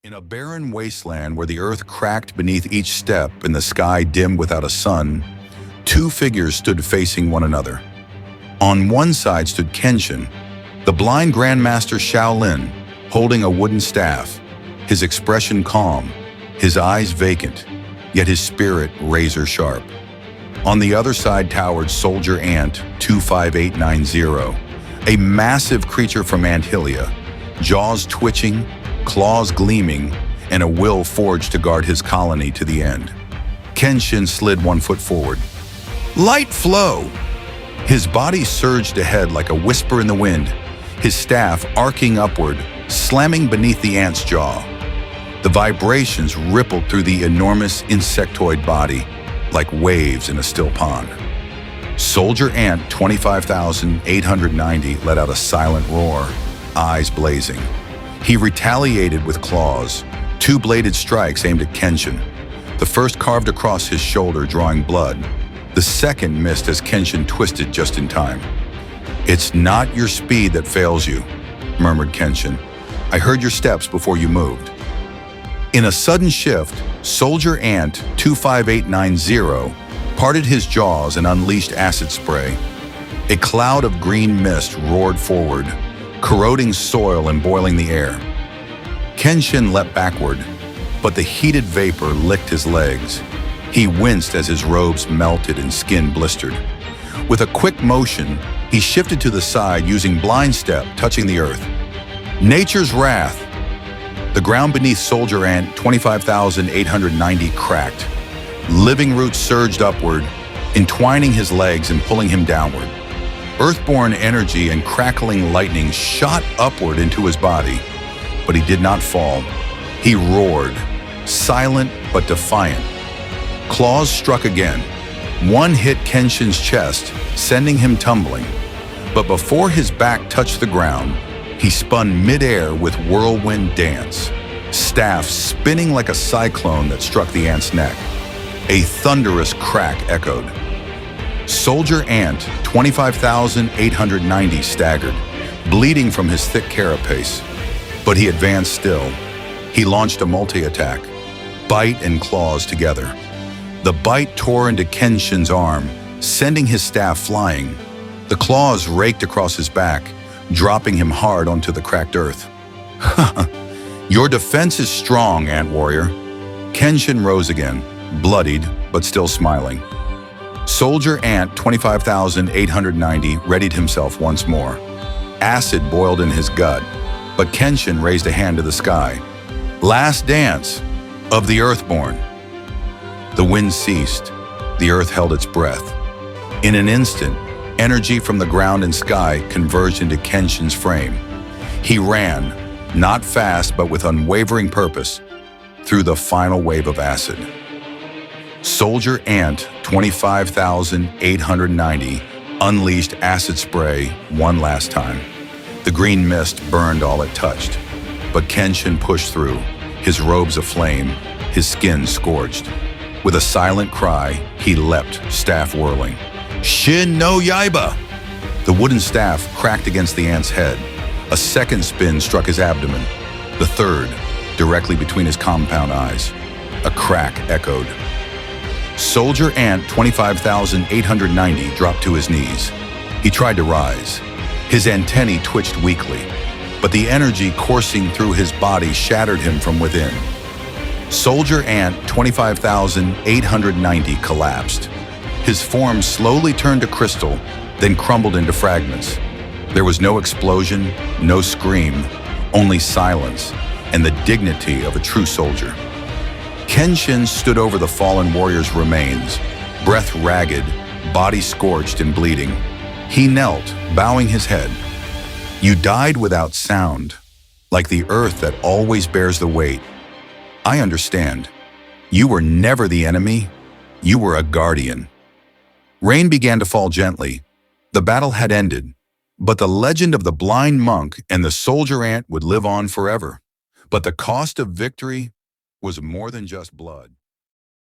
In a barren wasteland where the earth cracked beneath each step and the sky dimmed without a sun, two figures stood facing one another. On one side stood Kenshin, the blind Grandmaster Shaolin, holding a wooden staff, his expression calm, his eyes vacant, yet his spirit razor-sharp. On the other side towered Soldier Ant 25890, a massive creature from Anthillia, jaws twitching, claws gleaming, and a will forged to guard his colony to the end. Kenshin slid 1 foot forward. Light flow! His body surged ahead like a whisper in the wind, his staff arcing upward, slamming beneath the ant's jaw. The vibrations rippled through the enormous insectoid body, like waves in a still pond. Soldier Ant 25,890 let out a silent roar, eyes blazing. He retaliated with claws, 2 bladed strikes aimed at Kenshin. The first carved across his shoulder, drawing blood. The second missed as Kenshin twisted just in time. "It's not your speed that fails you," murmured Kenshin. "I heard your steps before you moved." In a sudden shift, Soldier Ant 25890 parted his jaws and unleashed acid spray. A cloud of green mist roared forward, corroding soil and boiling the air. Kenshin leapt backward, but the heated vapor licked his legs. He winced as his robes melted and skin blistered. With a quick motion, he shifted to the side using blind step, touching the earth. Nature's wrath. The ground beneath Soldier Ant 25,890 cracked. Living roots surged upward, entwining his legs and pulling him downward. Earthborn energy and crackling lightning shot upward into his body, but he did not fall. He roared, silent but defiant. Claws struck again. One hit Kenshin's chest, sending him tumbling. But before his back touched the ground, he spun midair with whirlwind dance, staff spinning like a cyclone that struck the ant's neck. A thunderous crack echoed. Soldier Ant 25,890 staggered, bleeding from his thick carapace. But he advanced still. He launched a multi-attack, bite and claws together. The bite tore into Kenshin's arm, sending his staff flying. The claws raked across his back, dropping him hard onto the cracked earth. "Your defense is strong, Ant Warrior." Kenshin rose again, bloodied but still smiling. Soldier Ant 25,890 readied himself once more. Acid boiled in his gut, but Kenshin raised a hand to the sky. "Last dance of the Earthborn." The wind ceased. The earth held its breath. In an instant, energy from the ground and sky converged into Kenshin's frame. He ran, not fast but with unwavering purpose, through the final wave of acid. Soldier Ant 25,890 unleashed acid spray one last time. The green mist burned all it touched, but Kenshin pushed through, his robes aflame, his skin scorched. With a silent cry, he leapt, staff whirling. "Shin no Yaiba!" The wooden staff cracked against the ant's head. A second spin struck his abdomen. The third, directly between his compound eyes. A crack echoed. Soldier Ant 25,890 dropped to his knees. He tried to rise. His antennae twitched weakly, but the energy coursing through his body shattered him from within. Soldier Ant 25,890 collapsed. His form slowly turned to crystal, then crumbled into fragments. There was no explosion, no scream, only silence and the dignity of a true soldier. Kenshin stood over the fallen warrior's remains, breath ragged, body scorched and bleeding. He knelt, bowing his head. "You died without sound, like the earth that always bears the weight. I understand. You were never the enemy. You were a guardian." Rain began to fall gently. The battle had ended, but the legend of the blind monk and the soldier ant would live on forever. But the cost of victory was more than just blood.